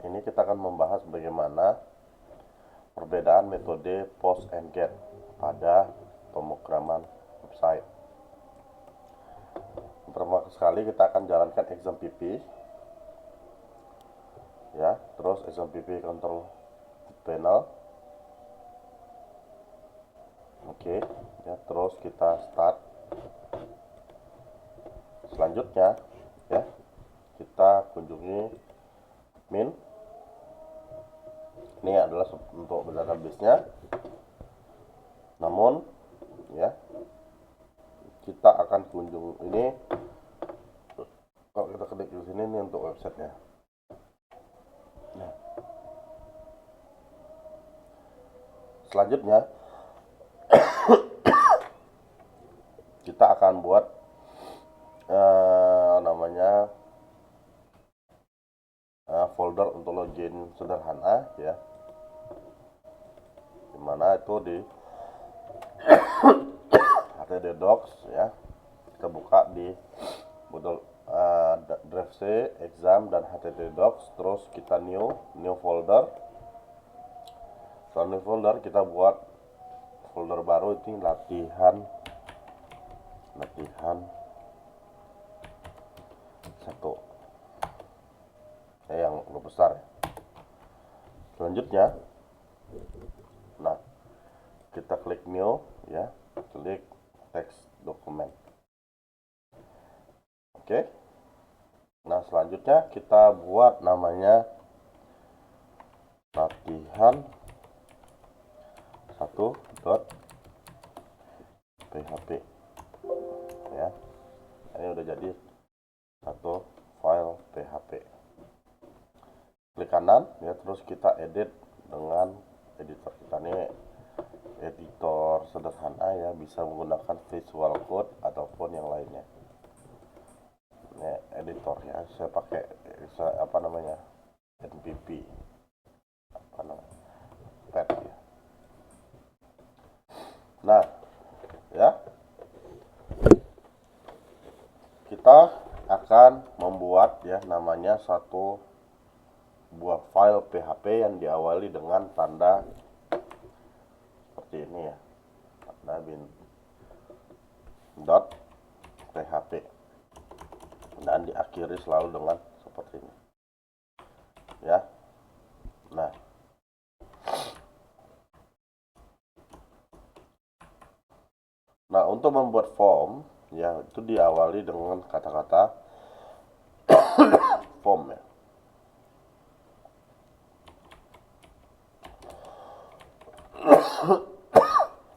ini kita akan membahas bagaimana perbedaan metode post and get pada pemrograman website. Pertama sekali kita akan jalankan exam PP, ya, terus exam PP control panel, oke, ya, terus kita start. Selanjutnya, ya, kita kunjungi min. Ini adalah untuk database-nya. Namun, ya, kita akan kunjung ini. Kalau kita klik di sini, ini untuk websitenya. Nah, selanjutnya kita akan buat namanya folder untuk login sederhana, ya, dimana itu di HTTP docs, ya, kita buka di drive C, exam, dan HTTP docs. Terus kita new folder. Setelah new folder, kita buat folder baru, ini latihan 1, yang lebih besar. Selanjutnya, nah, kita klik new, ya, klik text dokumen. Oke. Nah, selanjutnya kita buat namanya latihan 1.php, ya. Ini udah jadi satu file PHP. Klik kanan, ya, terus kita edit dengan editor kita. Ini editor sederhana, ya, bisa menggunakan Visual Code ataupun yang lainnya. Ini editornya saya pakai NPP, pad, ya. Nah, ya, kita akan membuat, ya, namanya satu buah file PHP yang diawali dengan tanda seperti ini, ya, tanda bin.php, dan diakhiri selalu dengan seperti ini, ya. Nah, untuk membuat form, ya, itu diawali dengan kata-kata form, ya.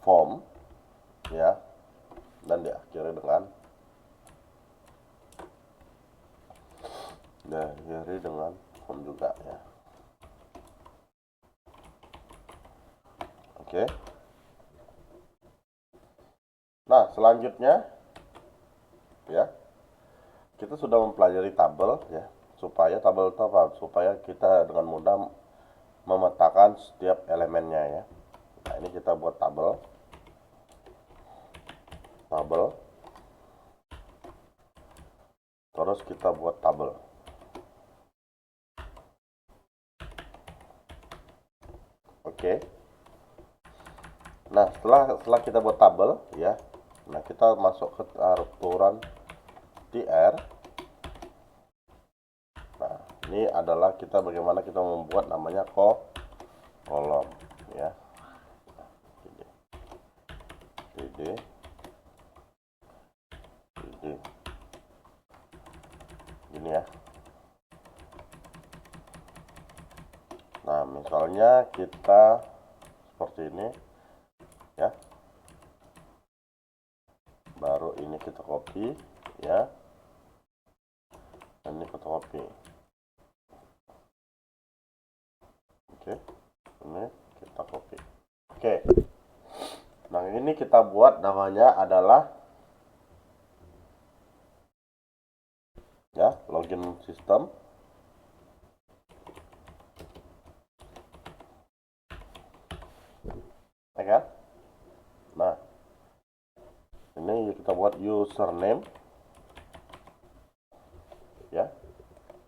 Form, ya, dan diakhiri dengan form juga, ya. Oke. Nah, selanjutnya, ya, kita sudah mempelajari tabel, ya. Supaya tabel itu apa? Supaya kita dengan mudah memetakan setiap elemennya, ya. Nah, ini kita buat tabel. Terus kita buat tabel. Oke. Nah, setelah kita buat tabel, ya. Nah, kita masuk ke aturan tr. Nah, ini adalah bagaimana kita membuat namanya kolom, ya. Dd. Gini, ya. Nah, misalnya kita seperti ini, ya. Baru ini kita copy, ya. Dan ini kita copy. Oke. Ini kita copy. Oke. Nah, ini kita buat namanya adalah, ya, login system. Ya kan? Nah, ini kita buat username, ya.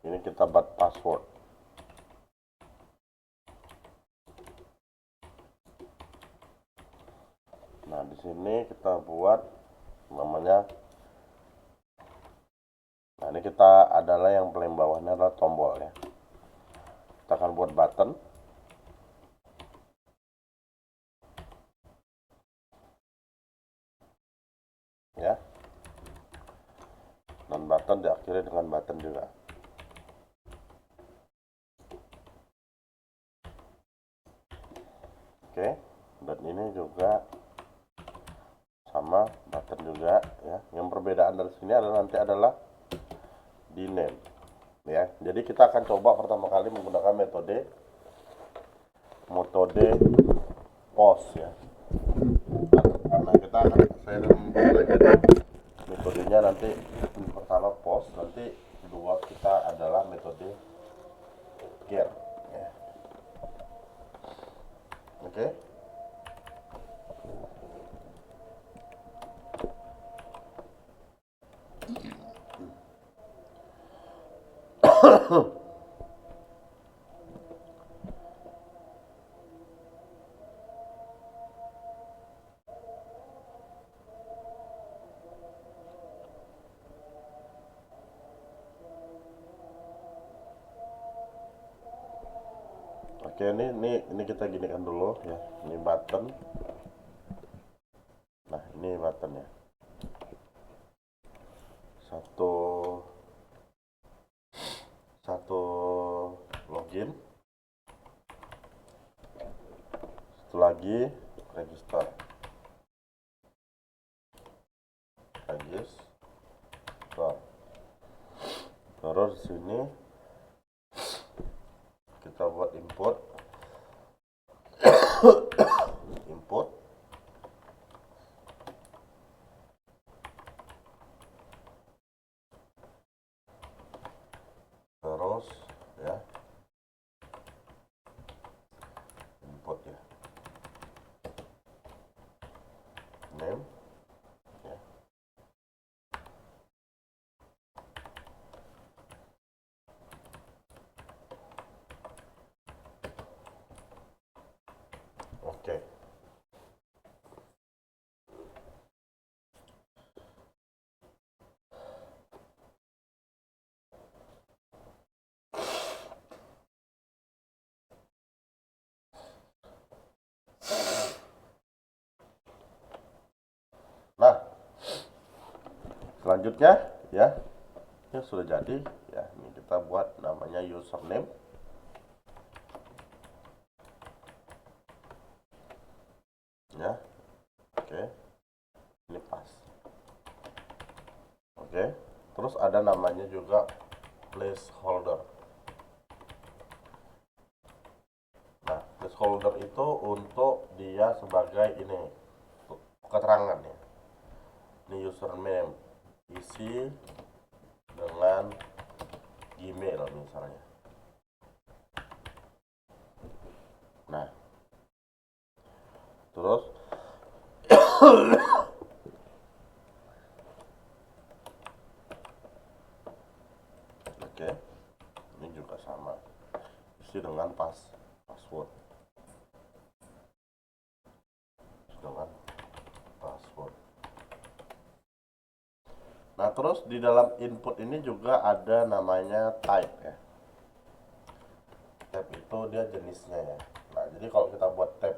Ini kita buat password. di sini kita buat namanya. Nah, ini kita adalah yang paling bawahnya adalah tombol ya. Kita akan buat button. Ya. Dan button diakhiri dengan button juga. Oke, dan ini juga sama button juga ya. Yang perbedaan dari sini adalah nanti adalah di name ya. Jadi kita akan coba pertama kali menggunakan metode post ya. Nah, saya akan belajar metodenya nanti. Pertama post, nanti kedua kita adalah metode get ya. Oke. Oke, ini kita ginikan dulu ya. Ini button. Nah, ini button ya. Satu login. Satu lagi register. Terus di sini kita buat input. Input. Terus ya. Input ya. Name ya. Oke. Nah, selanjutnya ya, ini sudah jadi ya. Ini kita buat namanya username ya. Oke, ini pas. Oke, terus ada namanya juga placeholder. Nah, placeholder itu untuk dia sebagai ini keterangan ya. Ini username isi dengan email misalnya. Nah, terus oke, ini juga sama, isi dengan password. Dengan password. Nah, terus di dalam input ini juga ada namanya type ya. Type itu dia jenisnya ya. Nah, jadi kalau kita buat type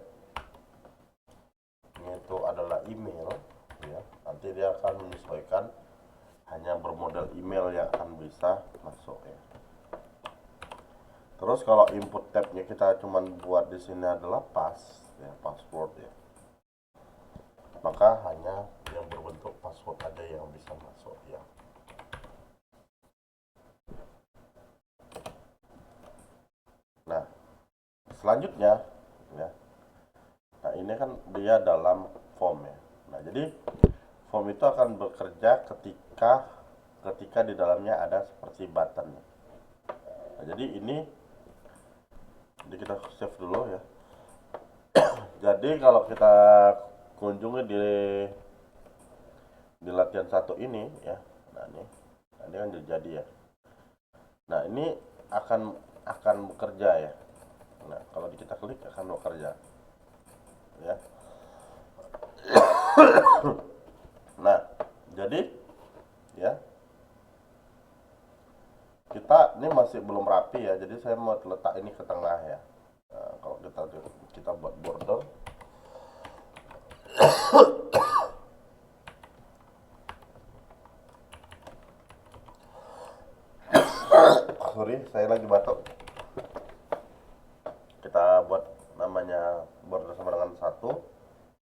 ini itu adalah email ya, nanti dia akan menyesuaikan hanya bermodel email yang akan bisa masuk ya. Terus kalau input tab-nya kita cuman buat di sini adalah password ya. Maka hanya yang berbentuk password aja yang bisa masuk ya. Nah, selanjutnya ya. Nah, ini kan dia dalam form ya. Nah, jadi form itu akan bekerja ketika di dalamnya ada seperti button. Nah, jadi ini kita save dulu ya. Jadi kalau kita kunjungi di latihan 1 ini ya. Nah, ini kan jadi ya. Nah, ini akan bekerja ya. Nah, kalau kita klik akan bekerja ya. Nah, jadi ya kita ini masih belum rapi ya, jadi saya mau letak ini ke tengah ya. Nah, kalau kita buat border, sorry saya lagi batuk. Kita buat namanya border sama dengan satu.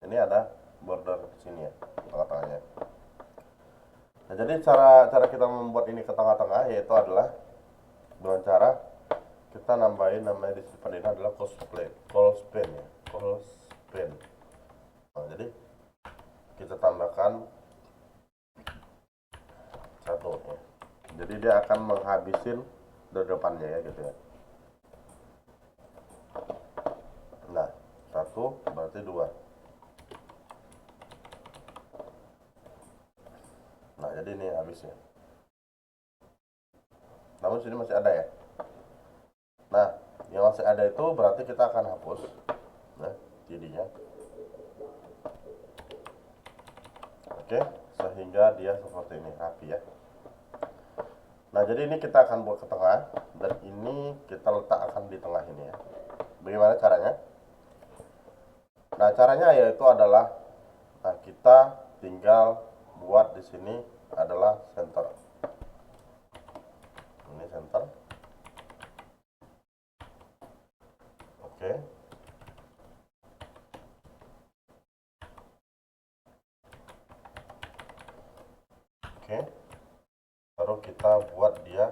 Ini ada border di sini ya, tengah-tengahnya. Nah, jadi cara kita membuat ini ke tengah-tengah yaitu adalah dengan cara kita nambahin namanya di depan ini adalah close span ya, close span. Nah, jadi kita tambahkan satu ya. Jadi dia akan menghabisin dari depannya ya gitu ya. Nah, satu berarti dua. Nah, jadi ini habisnya. Namun sini masih ada ya. Nah, yang masih ada itu berarti kita akan hapus. Nah, jadinya. Oke, sehingga dia seperti ini rapi ya. Nah, jadi ini kita akan buat ke tengah dan ini kita letakkan di tengah ini ya. Bagaimana caranya? Nah, caranya yaitu adalah kita tinggal buat di sini adalah center. Ini center. Oke. Oke. Baru kita buat dia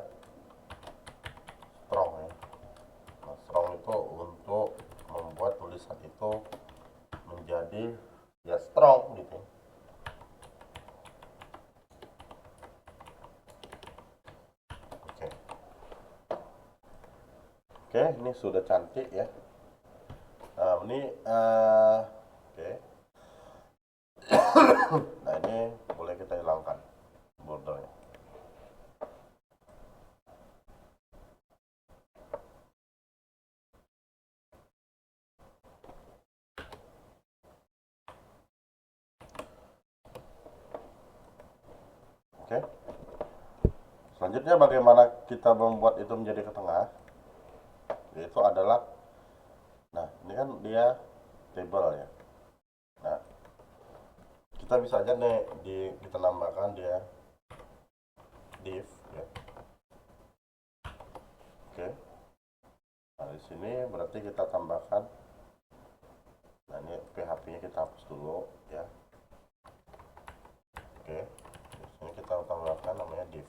strong ya. Nah, strong itu untuk membuat tulisan itu menjadi ya strong gitu. Oke. Oke, ini sudah cantik ya. Nah, ini oke. Nah, ini boleh kita hilangkan bordernya. Oke. Selanjutnya bagaimana kita membuat itu menjadi ke tengah? Yaitu adalah, nah ini kan dia table ya. Nah, kita bisa aja nih kita nambahkan dia div ya. Oke. Nah, di sini berarti kita tambahkan. Nah, ini PHP-nya kita hapus dulu ya. Oke. Di sini kita tambahkan namanya div.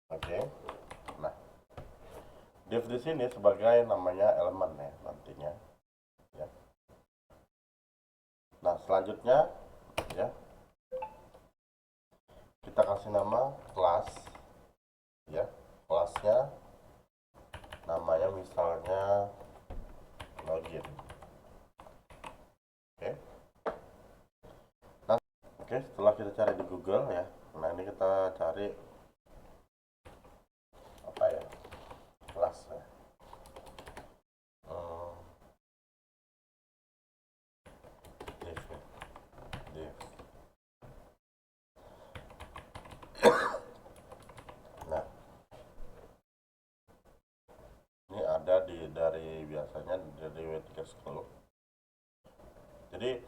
Oke. Nah, div di sini sebagai namanya elemen ya nantinya. Ya. Nah, selanjutnya ya kita kasih nama kelas ya. Kelasnya namanya misalnya login. Oke. Nah, oke, setelah kita cari di Google ya. Nah, ini kita cari apa ya? Kelas ya. Div ya. Div. Nah, ini ada dari biasanya dari W3 School. Jadi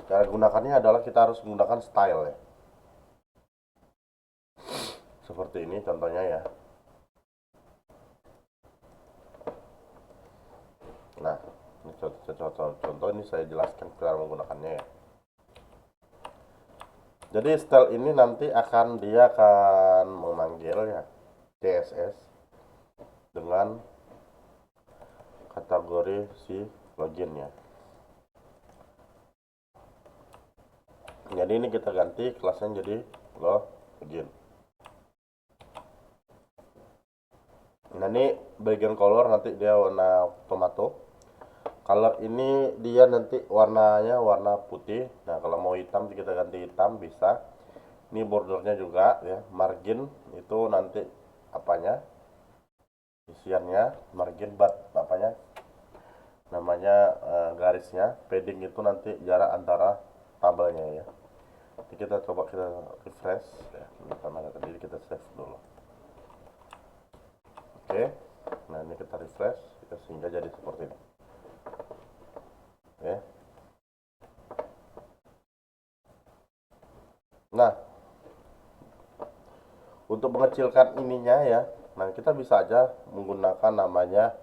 cara gunakannya adalah kita harus menggunakan style ya. Seperti ini contohnya ya. Nah, ini contoh ini saya jelaskan cara menggunakannya ya. Jadi style ini nanti dia akan memanggil ya CSS dengan kategori si login ya. Jadi ini kita ganti kelasnya jadi login. Nah, ini bagian color nanti dia warna tomato. Color ini dia nanti warnanya warna putih. Nah, kalau mau hitam kita ganti hitam bisa. Ini bordernya juga ya. Margin itu nanti apanya? Isiannya margin apanya? namanya garisnya. Padding itu nanti jarak antara tabelnya ya. Jadi kita coba kita refresh ya. Pertama tadi kita save dulu. Oke. Nah, ini kita refresh ya, sehingga jadi seperti ini. Ya. Nah, untuk mengecilkan ininya ya, nah kita bisa aja menggunakan namanya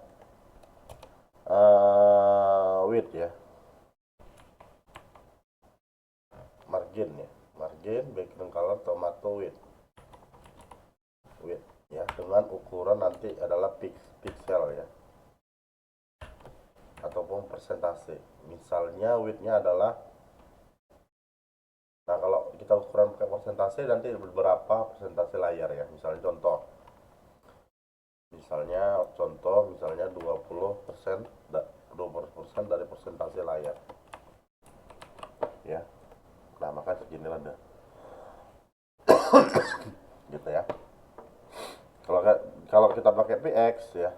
width ya, margin ya, margin background color tomato width ya, dengan ukuran nanti adalah pixel ya, ataupun persentase. Misalnya widthnya adalah, nah kalau kita ukuran pakai persentase nanti beberapa persentase layar ya. Misalnya contoh misalnya 20% dari persentase layar ya. Nah, maka segini ada gitu ya. Kalau kita pakai px ya,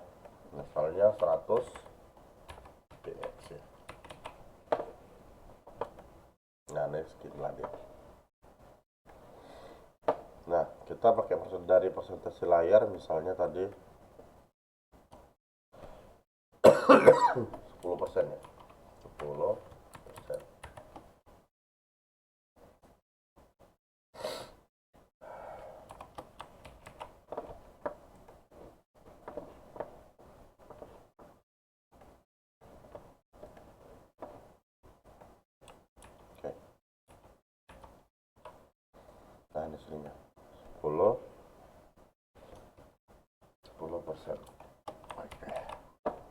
misalnya 100 px ya. Nah, ini segini lah dia. Nah, kita pakai dari persentase layar misalnya tadi 10% ya, 10%. Oke. Nah, ini sininya 10%. Oke.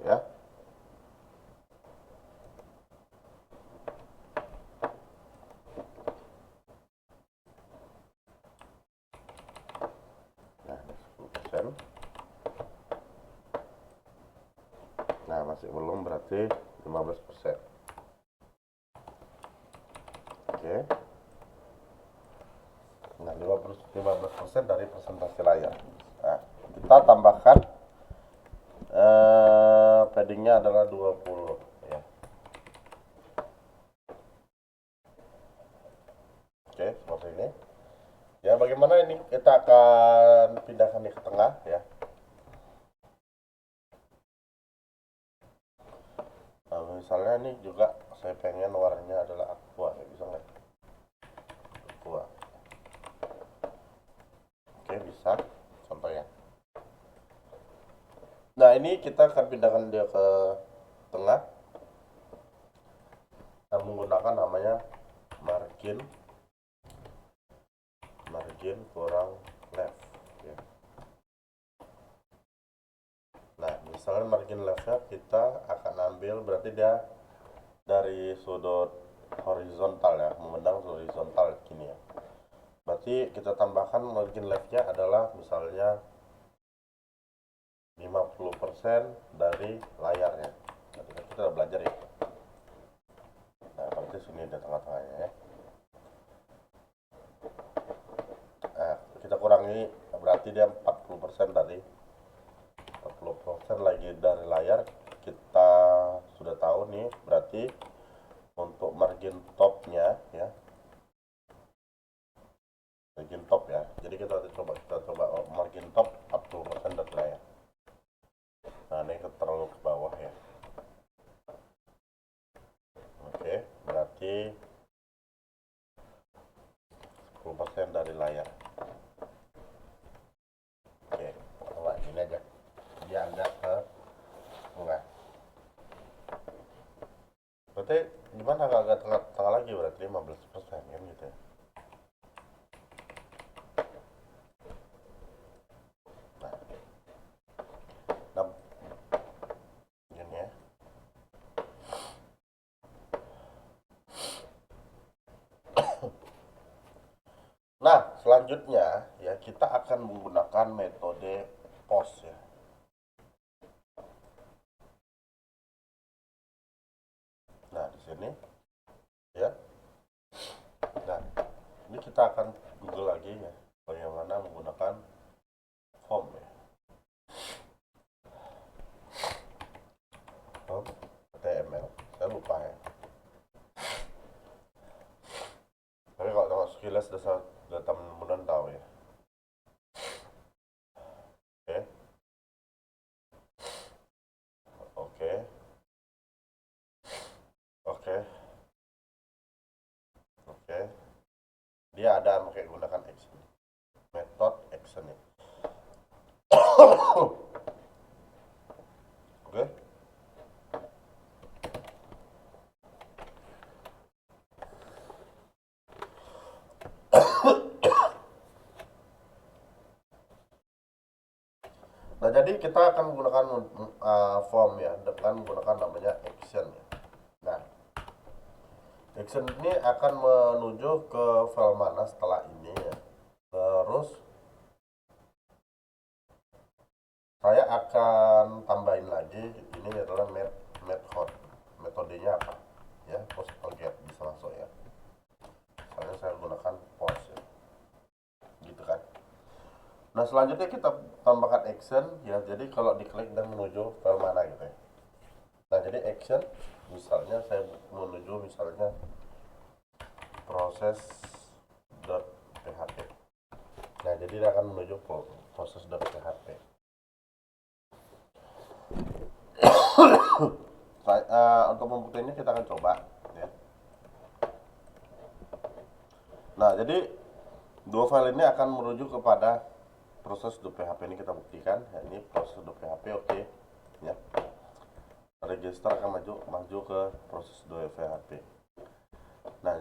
Ya. Nah, ini 10%. Nah, masih belum, berarti 15%. Oke. Nah, 15% dari persentase layar. Nah, kita tambahkan paddingnya adalah 20 ya. Oke, seperti ini. Ya, bagaimana ini? Kita akan pindahkan di ke tengah ya. Nah, misalnya ini juga saya pengen warnanya adalah aqua ya, bisa nggak? Aqua. Oke, bisa. Contoh ya. Nah, ini kita akan pindahkan dia ke tengah. Kita menggunakan namanya margin kurang left ya. Nah, misalnya margin leftnya kita akan ambil, berarti dia dari sudut horizontal ya, memandang horizontal gini ya. Berarti kita tambahkan margin leftnya adalah misalnya 50% dari layarnya. Nanti kita udah belajar ya. Nah, berarti sini ada tengah-tengahnya ya. Nah, kita kurangi, berarti dia 40% tadi. 40% lagi dari layar. Kita sudah tahu nih, berarti untuk margin topnya ya, margin top ya. Jadi kita coba margin top 40% dari layar. Nah, ini terlalu ke bawah ya. Oke, berarti 10% dari layar. Oke, coba ini aja. Dia agak ke tengah. Berarti gimana agak tengah lagi, berarti 15% kan gitu ya. Nah, nah gini ya. Nah, selanjutnya ya kita akan menggunakan metode pose ya. Nah, di sini ya. Nah, ini kita akan Google lagi ya, bagaimana menggunakan form ya. Form, guys sudah teman-teman tahu ya. Oke, oke, oke. Dia ada pakai gunakan action, metode action ya. Oke. Nah, jadi kita akan menggunakan form ya, dengan menggunakan namanya action ya. Nah, action ini akan menuju ke file mana setelah ini ya. Terus saya akan tambahin lagi, ini adalah method. Metodenya apa? Ya, post get bisa masuk ya. Misalnya saya gunakan post ya. Gitu kan. Nah, selanjutnya kita tambahkan action ya. Jadi kalau diklik dan menuju file mana gitu ya. Nah, jadi action misalnya saya menuju misalnya proses.php. Nah, jadi dia akan menuju proses.php. Untuk membuktikannya kita akan coba ya. Nah, jadi dua file ini akan merujuk kepada proses.php. Ini kita buktikan ya, ini proses.php. Oke ya. Register akan maju ke proses.php. Nah,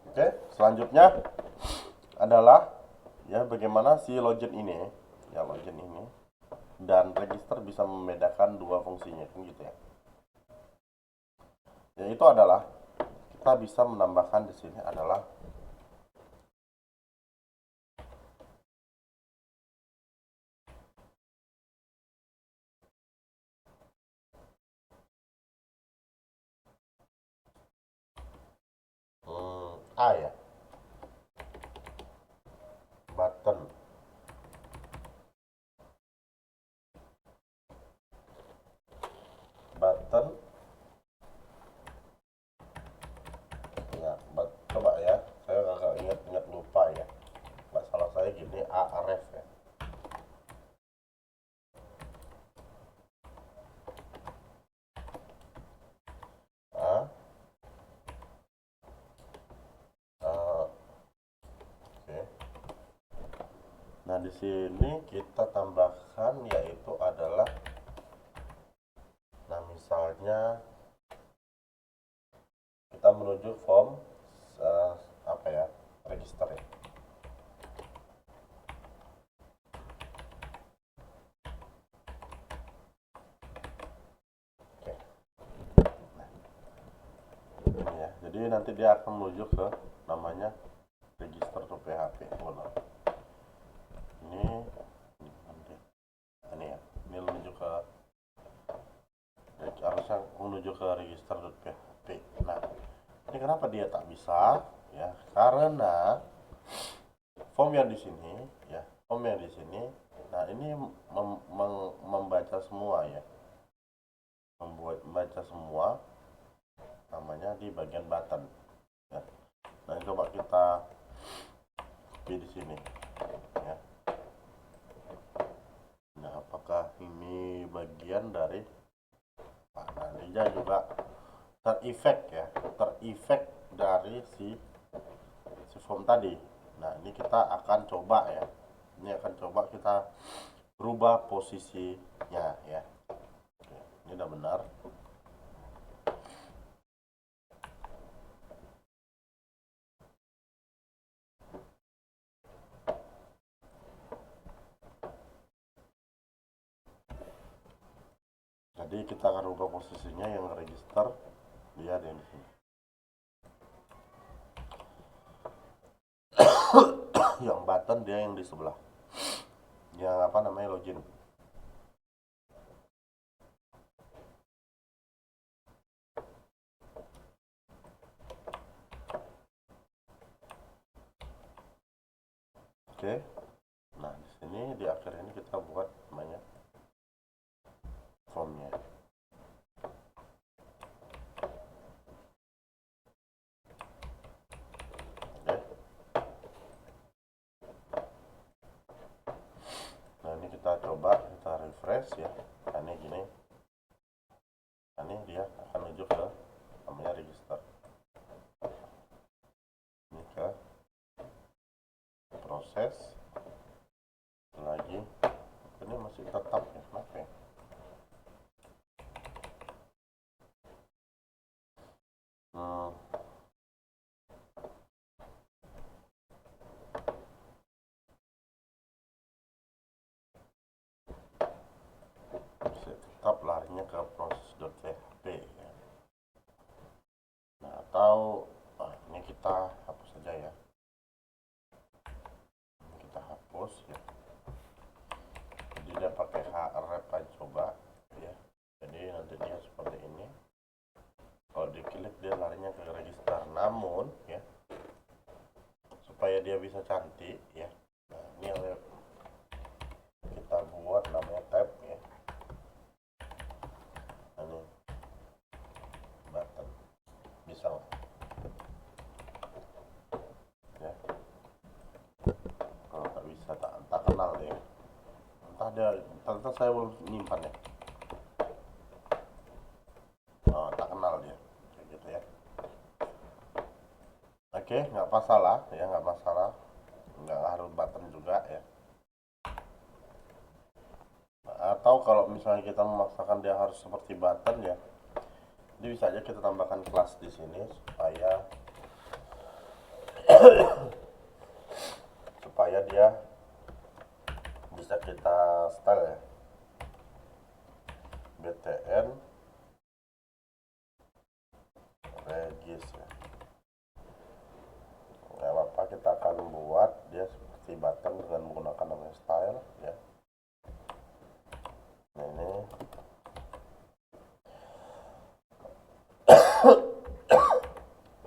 oke, selanjutnya adalah ya bagaimana si login ini ya, login ini dan register bisa membedakan dua fungsinya kan gitu ya. Yaitu adalah kita bisa menambahkan di sini adalah A ya, button. Button ya, coba ya, saya agak ingat lupa ya, nggak salah saya gini, aref ya. Oke. Nah, di sini kita tambahkan yaitu adalah, nah misalnya kita menuju form apa ya, register ya. Oke. Nah, ini ya. Jadi nanti dia akan menuju ke namanya register.php. Ini nanti ini ya. Ini menuju ke harusnya menuju ke register.php. Nah, ini kenapa dia tak bisa ya? Karena form yang di sini ya, form yang di sini, nah ini membaca semua ya, membaca semua namanya di bagian button ya. Nah, coba kita copy di sini ya. Nah, apakah ini bagian dari, nah dia juga terefek ya, terefek dari si form tadi. Nah, ini kita akan coba ya, ini akan coba kita rubah posisinya ya. Oke, ini udah benar. Jadi kita akan rubah posisinya, yang register dia ada di sini. Yang button dia yang di sebelah. Yang apa namanya, login. Oke. Nah, di sini Ini di akhir ini kita buat namanya fontnya. Oke. Nah ini kita coba, kita refresh ya. Nah ini gini. Nah ini dia akan menuju ke namanya register. Ini ke proses lagi. Ini masih tetap ya, kenapa ya? Masih tetap larinya ke proses.php ya. Nah atau ini kita hapus saja ya. Ini kita hapus ya. Jadi dia pakai href aja coba ya. Jadi nanti dia seperti ini. Kalau diklik dia larinya ke register. Namun ya, supaya dia bisa cantik ya. Nah ini yang kita buat namanya tab ya. Nah, ini button bisa ya. Kalau tak bisa tak kenal ya. Ternyata saya belum nyimpan ya. Oh, tak kenal dia kayak gitu ya. Oke, nggak masalah ya, nggak masalah, nggak harus button juga ya. Atau kalau misalnya kita memaksakan dia harus seperti button ya, jadi bisa aja kita tambahkan kelas di sini supaya dia bisa kita style ya. BTN regis ya. Nggak apa-apa, kita akan buat dia seperti button dengan menggunakan namanya style ya. Nah ini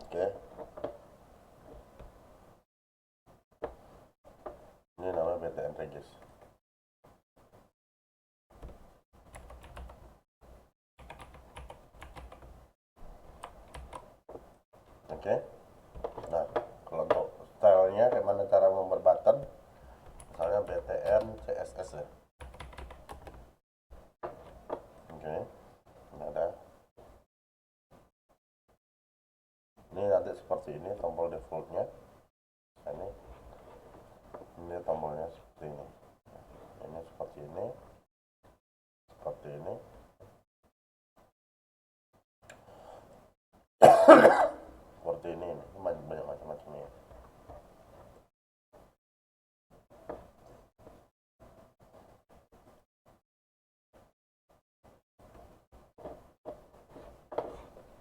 oke. Ini namanya BTN regis. Oke. Nah, kalau untuk stylenya gimana cara membuat button? Misalnya BTN CSS ya. Oke. Ini ada. Ini nanti seperti ini tombol defaultnya. Nah, ini tombolnya seperti ini. Ini seperti ini. Seperti ini. Seperti ini banyak macam-macamnya.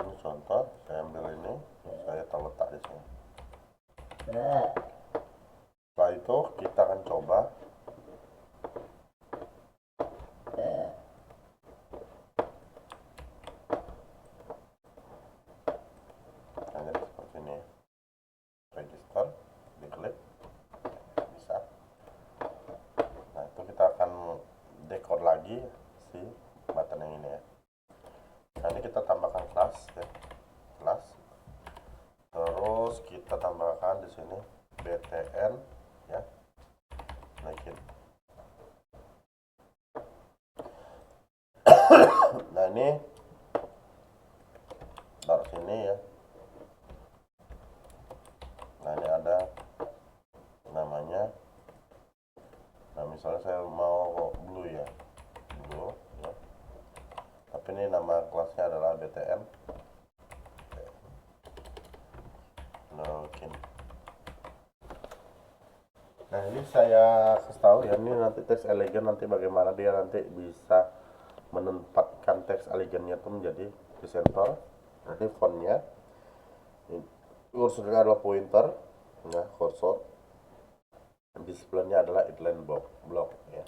Ini contoh, saya ambil ini, saya letak di sini. Setelah itu kita akan coba seperti ini. Register, diklik, bisa. Nah itu kita akan dekor lagi si button yang ini ya. Nah ini kita tambahkan kelas ya. Kelas. Terus kita tambahkan di sini BTN ya. Naikin. Nah ini taruh sini ya. Nah ini ada namanya. Nah misalnya saya mau blue ya, blue ya. Tapi ini nama kelasnya adalah BTN. Naikin. Nah ini saya kasih tahu ya, ini nanti teks elegan nanti bagaimana dia nanti bisa menempatkan teks elegannya itu menjadi di center. Nanti fontnya, kursornya adalah pointer, ya kursor. Display-nya adalah outline block ya.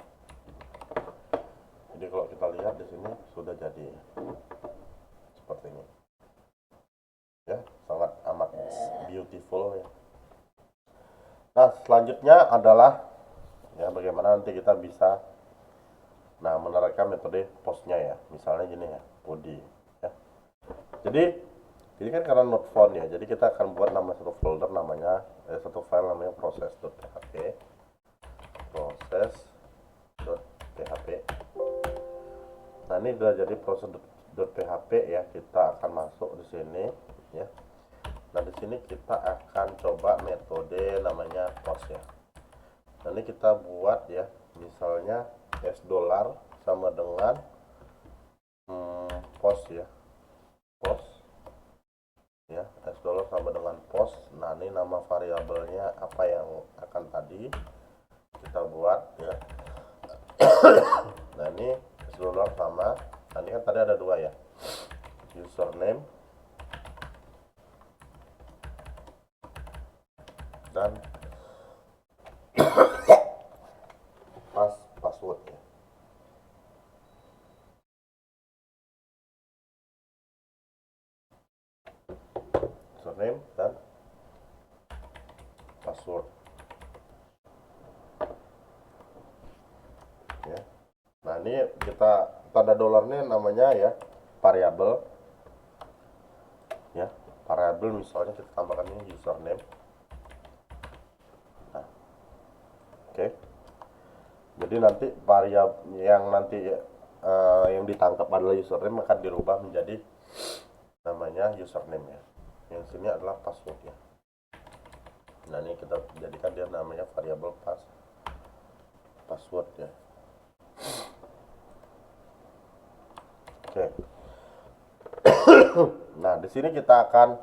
Jadi kalau kita lihat di sini sudah jadi seperti ini. Ya, sangat amat beautiful ya. Nah, selanjutnya adalah ya, bagaimana nanti kita bisa menerapkan metode postnya ya, misalnya gini ya, body ya. Jadi ini kan karena not found ya, jadi kita akan buat nama satu folder namanya satu file namanya proses.php. Nah, ini sudah jadi proses.php ya, kita akan masuk di sini ya. Nah, di sini kita akan coba metode namanya post ya. Nah, ini kita buat ya, misalnya $$ sama dengan post ya, post ya, $$ sama dengan post. Nah, ini nama variabelnya apa yang akan tadi kita buat ya. Nah, ini $$ sama, nah ini kan tadi ada dua ya, username dan password ya. Username dan password ya. Nah, ini kita tanda dolarnya namanya ya variabel ya, variabel misalnya kita tambahkan ini username. Nah, oke. Jadi nanti variabel yang nanti yang ditangkap adalah username akan dirubah menjadi namanya username ya. Yang sini adalah password ya. Nah, ini kita jadikan dia namanya variabel password ya. Oke. Nah, di sini kita akan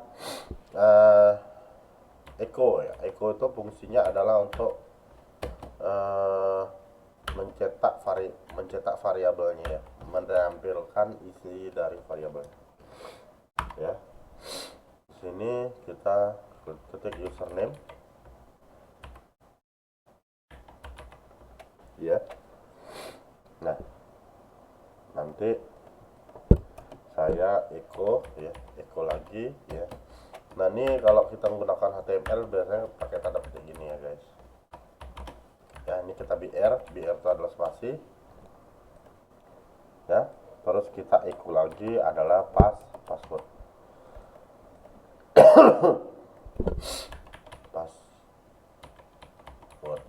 echo ya. Echo itu fungsinya adalah untuk mencetak variabelnya ya, menampilkan isi dari variabelnya ya. Di sini kita ketik username ya. Nah, nanti saya echo ya, echo lagi ya. Nah, ini kalau kita menggunakan HTML biasanya pakai tanda petik gini ya guys ya. Ini kita br itu adalah spasi ya, terus kita echo lagi adalah password. Password.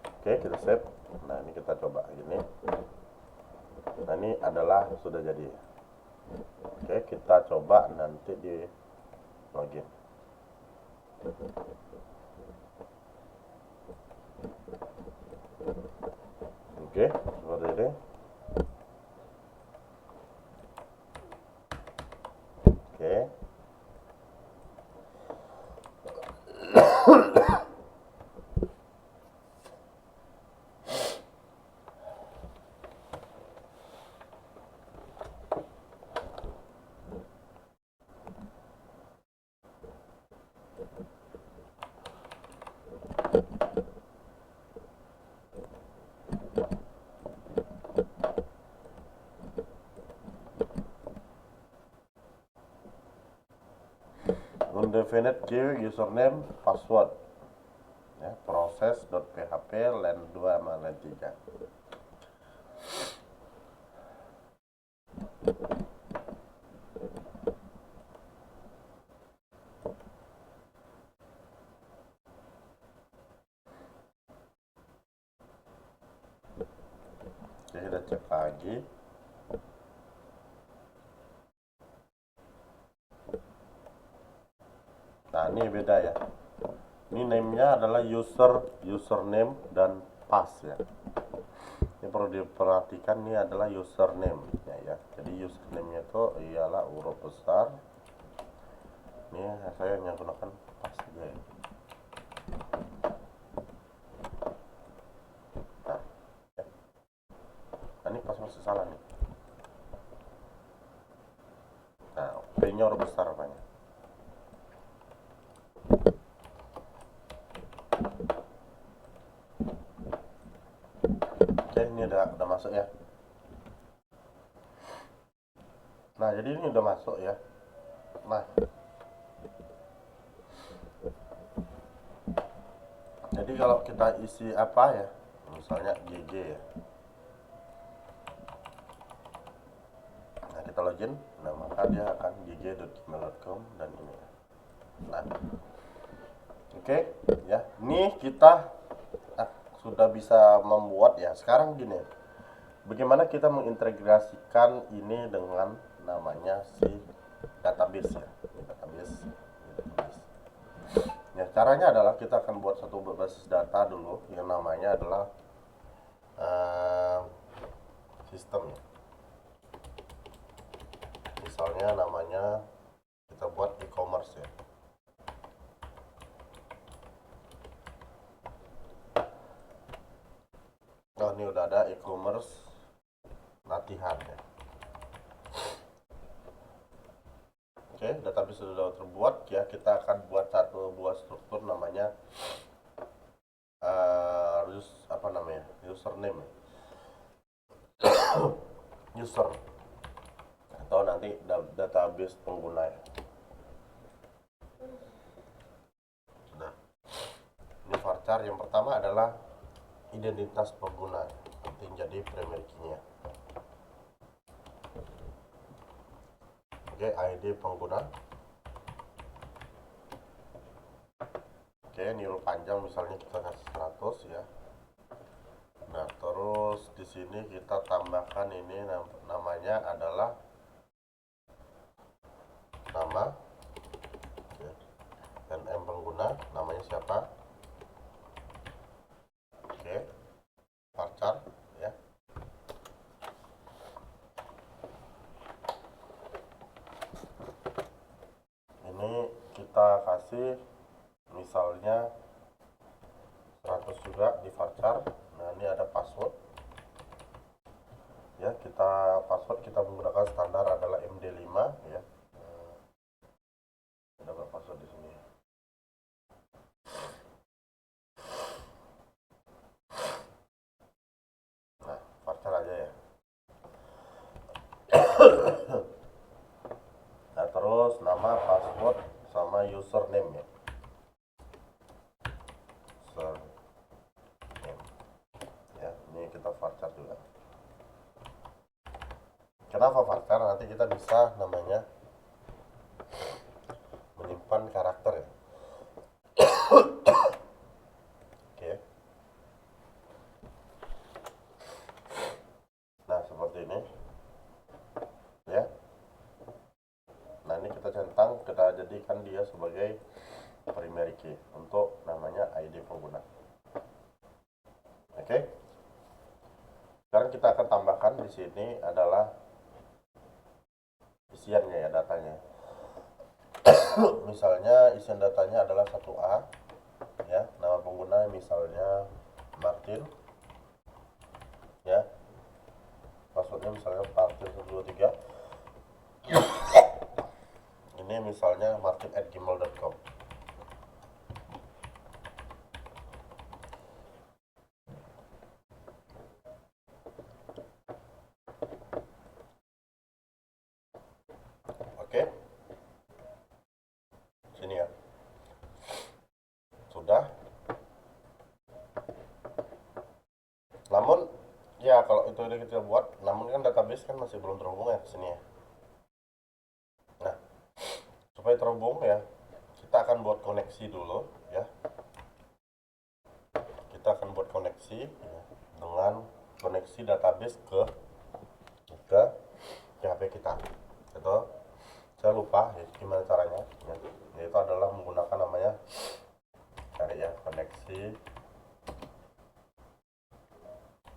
Oke, kita save. Nah, ini kita coba ini. Nah, ini adalah sudah jadi. Oke, kita coba nanti di login. Oke, seperti ini. Oke. Undefined key username password ya, proses.php len 2 sama len 3. Oke, kita cek lagi. Nah, ini beda ya. Ini name-nya adalah username dan pass ya. Ini perlu diperhatikan, ini adalah username ya. Jadi username-nya itu ialah huruf besar. Ini saya hanya gunakan pass saja ya. Nah, ini pas masih salah nih. Nah, P-nya huruf besar apanya. Oke, ini udah masuk ya. Nah, jadi ini udah masuk ya. Nah, jadi kalau kita isi apa ya, misalnya GG ya. Nah, kita login, nah maka dia akan gg.gmail.com dan ini. Nah, oke, ya. Ini kita sudah bisa membuat ya. Sekarang gini, bagaimana kita mengintegrasikan ini dengan namanya si database ya. Ini database. Ya, caranya adalah kita akan buat satu basis data dulu yang namanya adalah sistem ya. Misalnya namanya kita buat e-commerce ya. Nah, ini udah ada e-commerce latihan ya. Oke, database sudah terbuat ya. Kita akan buat satu buah struktur namanya username ya. User atau nanti database pengguna ya. Nah, ini varchar yang pertama adalah identitas pengguna, nanti jadi primary key-nya. Oke, ID pengguna. Oke, nilai panjang misalnya kita kasih 100 ya. Nah, terus di sini kita tambahkan ini namanya adalah nama ya. NM pengguna, namanya siapa? Oke, varchar ya. Ini kita kasih misalnya 100 juga di varchar. Nah, ini ada password ya. Password kita menggunakan standar adalah MD5 ya. Ada berapa password di sini? Nah, varchar aja ya. Nah, terus nama, password sama username ya. Ya, ini kita varchar juga. Kenapa varchar? Nanti kita bisa namanya menyimpan karakter ya. Oke. Nah, seperti ini ya. Nah, ini kita centang, kita jadikan dia sebagai primary key untuk namanya ID pengguna. Oke. Sekarang kita akan tambahkan di sini adalah isiannya ya, datanya. Misalnya isian datanya adalah 1A ya, nama pengguna misalnya Martin ya, passwordnya misalnya Martin123. Ini misalnya martin@gmail.com. Oke, sini ya, sudah. Namun ya, kalau itu udah kita buat, namun kan database kan masih belum terhubung ya ke sini ya. Nah, supaya terhubung ya, kita akan buat koneksi dulu ya. Kita akan buat koneksi ya, dengan koneksi database ke PHP kita. Itu saya lupa ya, gimana caranya ya. Yaitu adalah menggunakan namanya cari ya, koneksi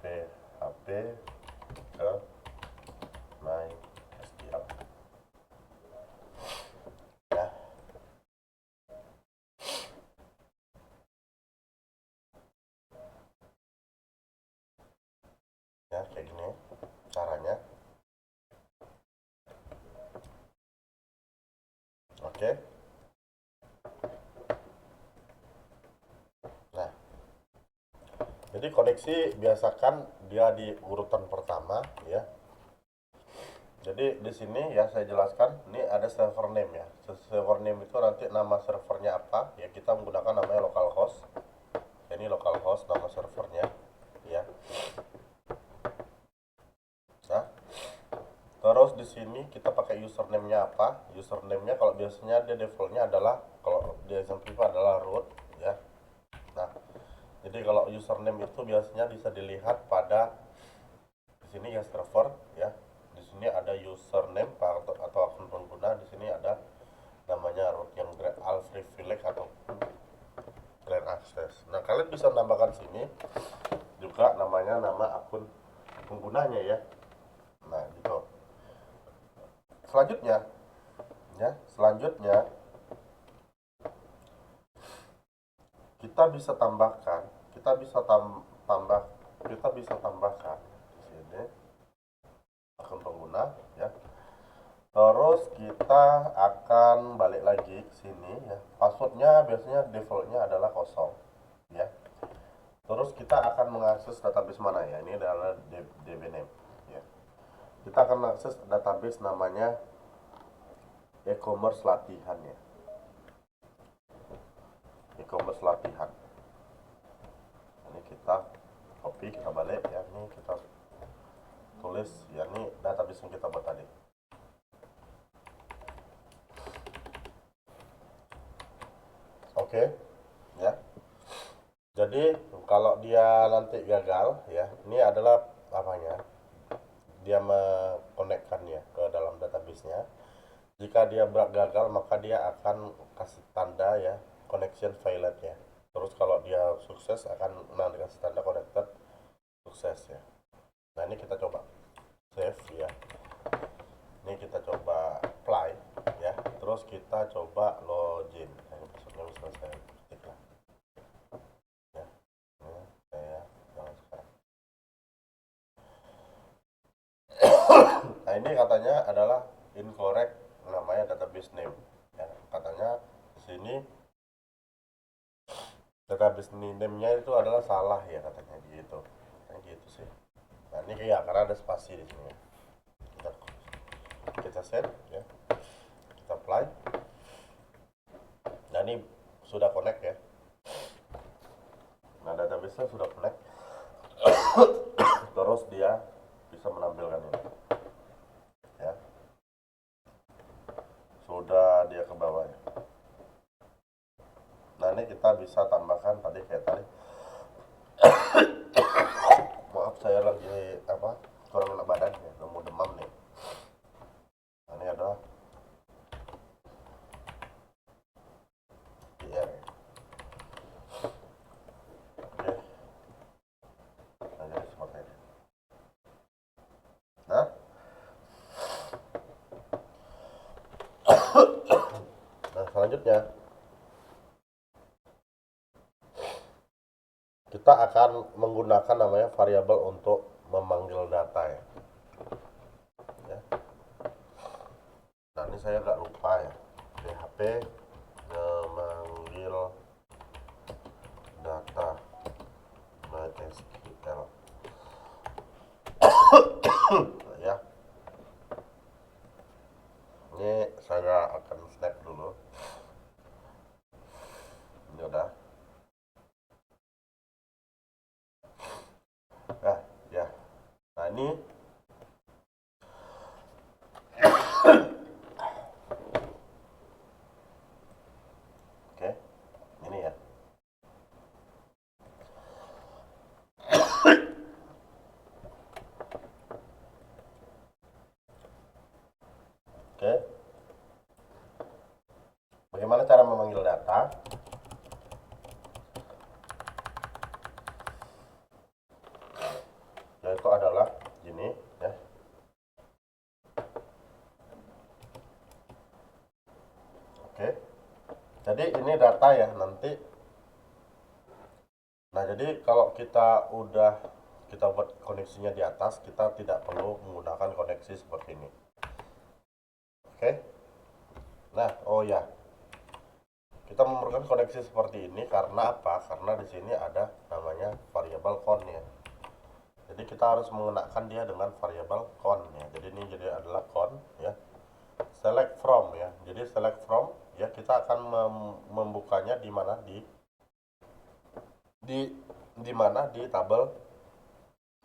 PHP ke MySQL ya. Ya, kayak gini caranya. Oke. Nah, jadi koneksi biasakan dia di urutan pertama ya. Jadi di sini ya saya jelaskan, ini ada server name ya. Server name itu nanti nama servernya apa ya, kita menggunakan namanya localhost. Ini localhost nama servernya ya. Nah, terus di sini kita pakai username-nya apa? Username-nya kalau biasanya dia defaultnya adalah, kalau di Exemplify adalah root ya. Nah, jadi kalau username itu biasanya bisa dilihat pada di sini ya, server ya. Di sini ada username atau akun pengguna, di sini ada namanya root yang all privilege atau grand access. Nah, kalian bisa tambahkan sini juga namanya nama akun penggunanya ya. Nah, gitu. Selanjutnya ya, kita bisa tambahkan, kita bisa tambahkan di sini akun pengguna ya. Terus kita akan balik lagi ke sini ya. Passwordnya biasanya defaultnya adalah kosong ya. Terus kita akan mengakses database mana ya? Ini adalah dbname ya. Kita akan mengakses database namanya e-commerce latihan ya. E-commerce latihan. Ini kita copy, kita balik ya. Ini kita tulis ya, ini database yang kita buat tadi. Oke ya. Jadi kalau dia nanti gagal ya, ini adalah apanya? Dia mengkonekkannya ke dalam database-nya. Jika dia gagal, maka dia akan kasih tanda ya, connection failed ya. Terus kalau dia sukses akan dikasih tanda connected sukses ya. Nah, ini kita coba save ya. Ini kita coba apply ya. Terus kita coba login. Nah, ini passwordnya selesai. Ketik lah. Ya. Ini saya jangan sekarang. Nah, ini katanya adalah incorrect namanya database name ya. Katanya di sini database name-nya itu adalah salah ya, katanya gitu. Nah, gitu sih. Nah, ini ya karena ada spasi di sini. Kita set ya. Kita apply. Nah, ini sudah connect ya. Nah, database-nya sudah connect. Terus dia bisa menampilkan ini. Ya. Sudah dia ke bawah ya. Nah, ini kita bisa tambahkan tadi kayak tadi. Maaf, saya lagi kurang enak badan ya, mau demam nih. Nah, ini ada PR ya. Oke. Nah, jadi seperti ini. Nah, selanjutnya kita akan menggunakan namanya variabel untuk memanggil data ya. Nah, ini saya agak lupa ya. PHP memanggil data MySQL ya. Ini saya akan snap dulu. Ini udah. Nah, ya. Nah, ini oke. Ini ya. Oke. Bagaimana cara memanggil data? Yaitu adalah gini ya. Oke. Jadi ini data ya nanti. Nah, jadi kalau kita buat koneksinya di atas, kita tidak perlu menggunakan koneksi seperti ini. Oke. Nah, oh ya. Kita memerlukan koneksi seperti ini karena apa? Karena di sini ada namanya variabel count ya. Jadi kita harus mengenakan dia dengan variabel count ya. Jadi ini jadi adalah count ya. Select from ya. Jadi select from ya, kita akan membukanya di mana di tabel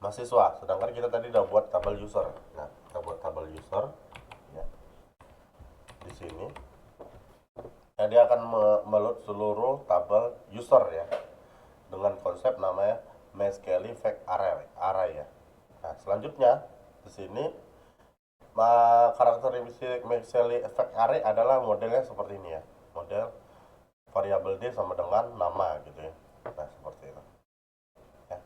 mahasiswa. Sedangkan kita tadi udah buat tabel user. Nah, kita buat tabel user ya. Di sini ya, dia akan meload seluruh tabel user ya, dengan konsep namanya Mescali Fact Array ya. Nah, selanjutnya di sini karakteristik Mescali Fact Array adalah modelnya seperti ini ya. Model variabel D sama dengan nama gitu ya. Nah, seperti itu. Ya.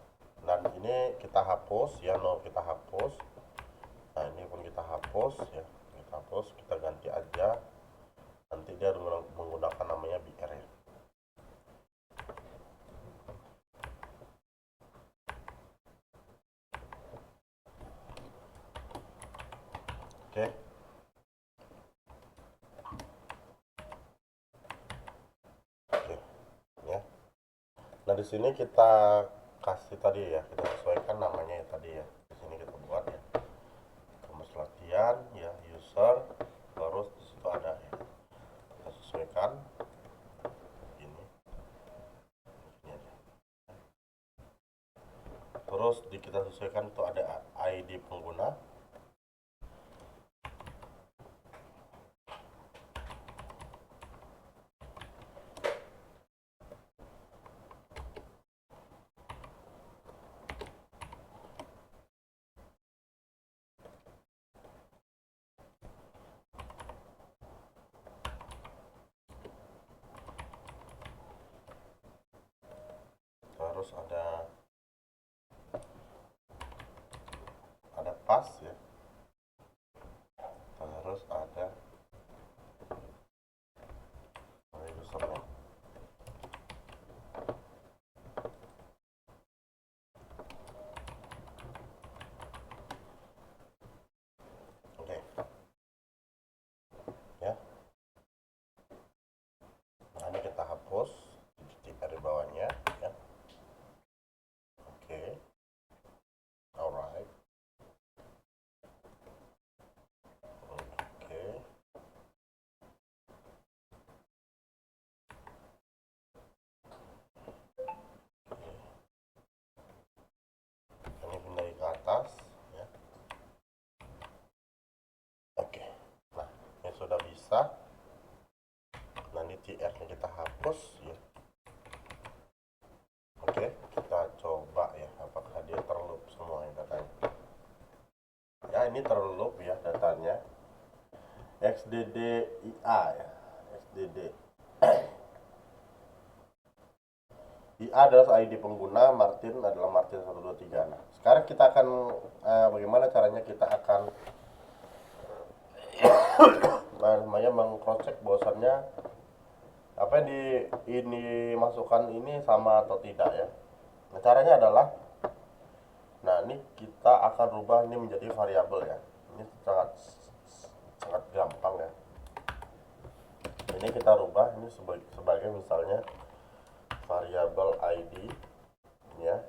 Dan ini kita hapus ya, no, kita hapus. Nah, ini pun kita hapus ya. Kita hapus, kita ganti aja. Nanti dia menggunakan namanya BR ya. Oke. Oke. Ya. Nah, di sini kita kasih tadi ya, kita sesuaikan namanya ya tadi ya. Di sini kita buat ya. Rumus latihan ya, user, terus di situ ada ya. Kita sesuaikan ini. Ini aja. Terus kita sesuaikan itu ada ID pengguna. Terus ada pas ya. Terus ada usernya. Oke. Ya. Nah, ini kita hapus di bawahnya ya. Oke. Alright. Oke. Ini pindah ke atas ya. Oke. Nah, ini sudah bisa. Nah, ini TR nya kita hapus ya. Oke, kita coba ya, apakah dia terloop semua ya datanya. Ya, ini terloop ya datanya. XDDIA ya. XDD IA adalah ID pengguna, Martin adalah Martin 123. Nah, sekarang kita akan bagaimana caranya kita akan namanya mengcross check bahwasannya apa yang ini masukkan ini sama atau tidak ya. Nah, caranya adalah, nah ini kita akan rubah ini menjadi variabel ya. Ini sangat sangat gampang ya. Ini kita rubah ini sebagai misalnya variabel ID ya.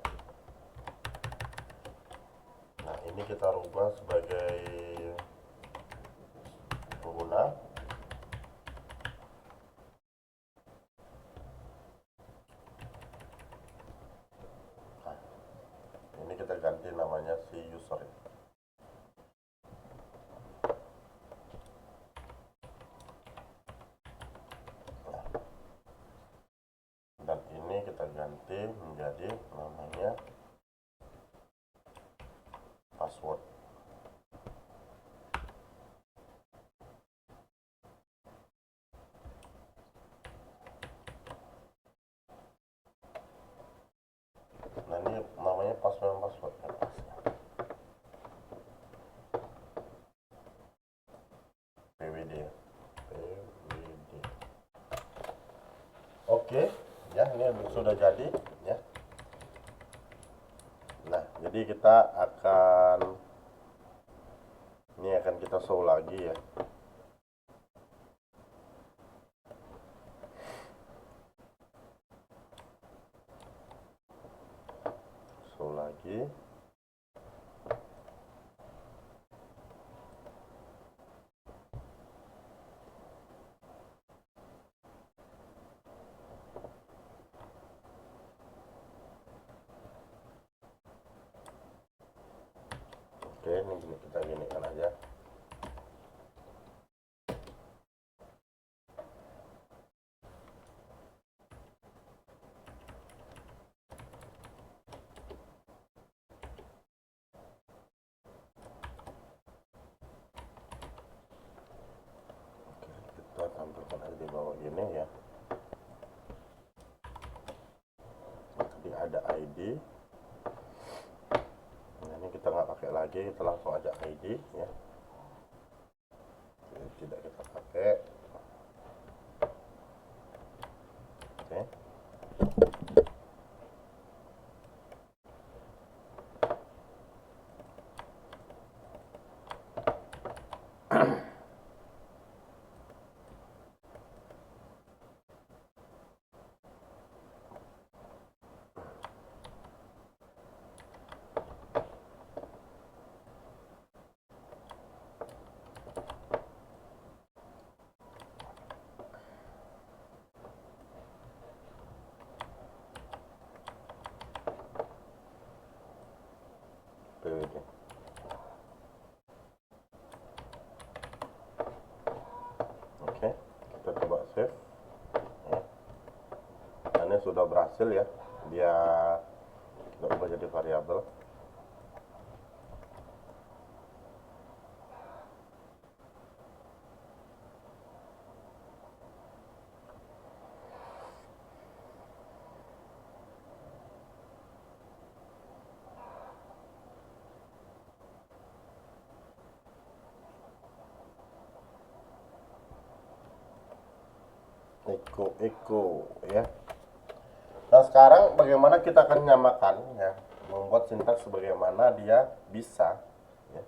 Nah, ini kita rubah sebagai pengguna. Nah, ini kita ganti namanya si user ya. Nah, dan ini kita ganti menjadi namanya password. Nah, ini namanya password ya, pas ya. PWD ya. PWD. Oke, ya ini sudah jadi ya. Nah, jadi kita akan kita show lagi ya. Show lagi. ini gini, kita gini kan aja. Kita tampilkan aja di bawah gini ya. Tadi ada ID. Nah, ini kita nggak pakai lagi, kita langsung aja ID ya. Oke, tidak kita pakai. Oke. PWD. Oke, kita coba save ya. Nah, ini sudah berhasil ya, dia berubah jadi variabel. Echo ya. Nah, sekarang bagaimana kita akan menyamakan ya, membuat sintaks sebagaimana dia bisa ya,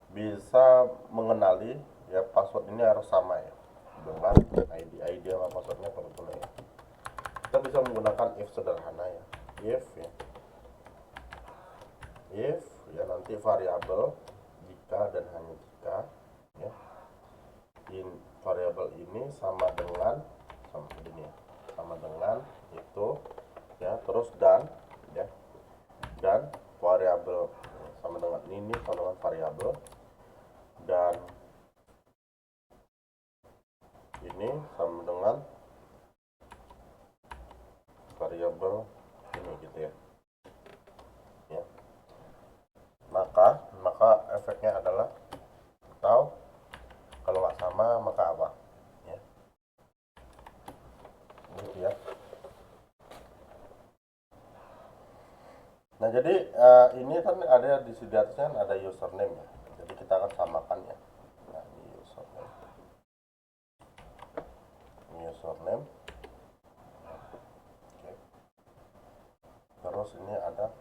bisa mengenali ya, password ini harus sama ya dengan ID sama passwordnya tentunya ya. Kita bisa menggunakan if sederhana ya, if ya nanti variabel jika dan hanya jika ya, variabel ini sama dengan itu ya, terus dan ya, dan variabel sama dengan ini sama dengan variabel, dan ini sama dengan variabel ini gitu ya. Ya. Maka efeknya adalah, atau kalau nggak sama maka apa ya, gitu ya. Nah, jadi ini kan ada di sini atasnya ada username ya, jadi kita akan samakan ya. Nah, ini username. Oke. Terus ini ada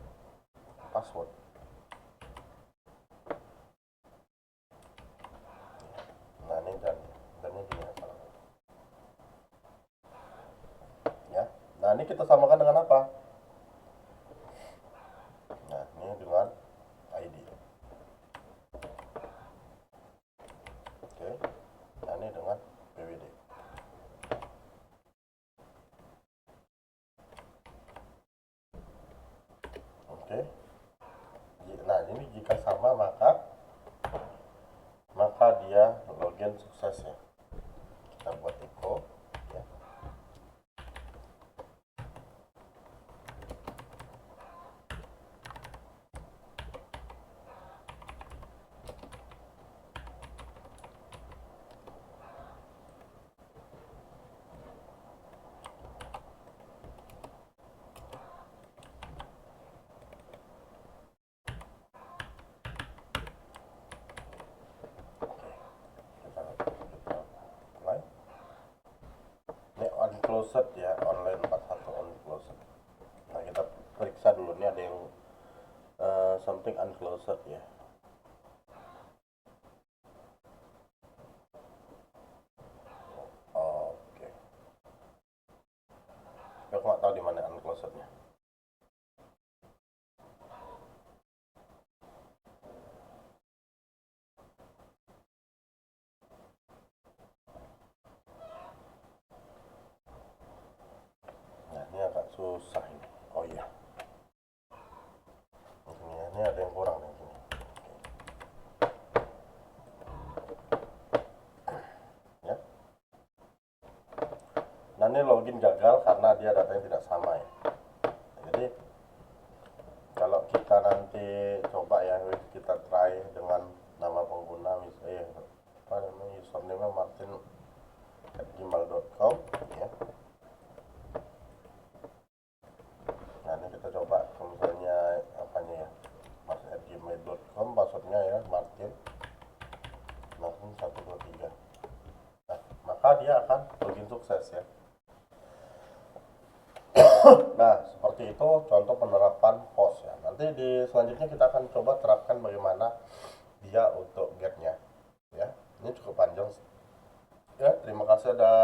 password. Nah, ini dan ini gini ya. Nah, ini kita samakan dengan apa? Nah, ini dengan ID. Oke. Nah, ini dengan PWD. Oke. Nah, ini jika sama maka dia login sukses ya. Kita buat echo ya. Unclosed ya, online 41 unclosed. Nah, kita periksa dulu, ini ada yang something unclosed ya. Oke. Aku nggak tahu di mana unclosed-nya. Nah, ini agak susah ini. Oh iya. Ini ada yang kurang nih. Nah, ini login gagal karena dia datanya tidak sama ya. Jadi kalau kita nanti coba ya, kita try dengan nama pengguna apa namanya, username martin@gmail.com ya. Nah, ini kita coba misalnya apanya ya, mas@gmail.com, passwordnya ya Martin 123. Nah, maka dia akan login sukses ya. Nah, seperti itu contoh penerapan host ya. Nanti di selanjutnya kita akan coba terapkan bagaimana dia untuk getnya ya. Ini cukup panjang ya. Terima kasih sudah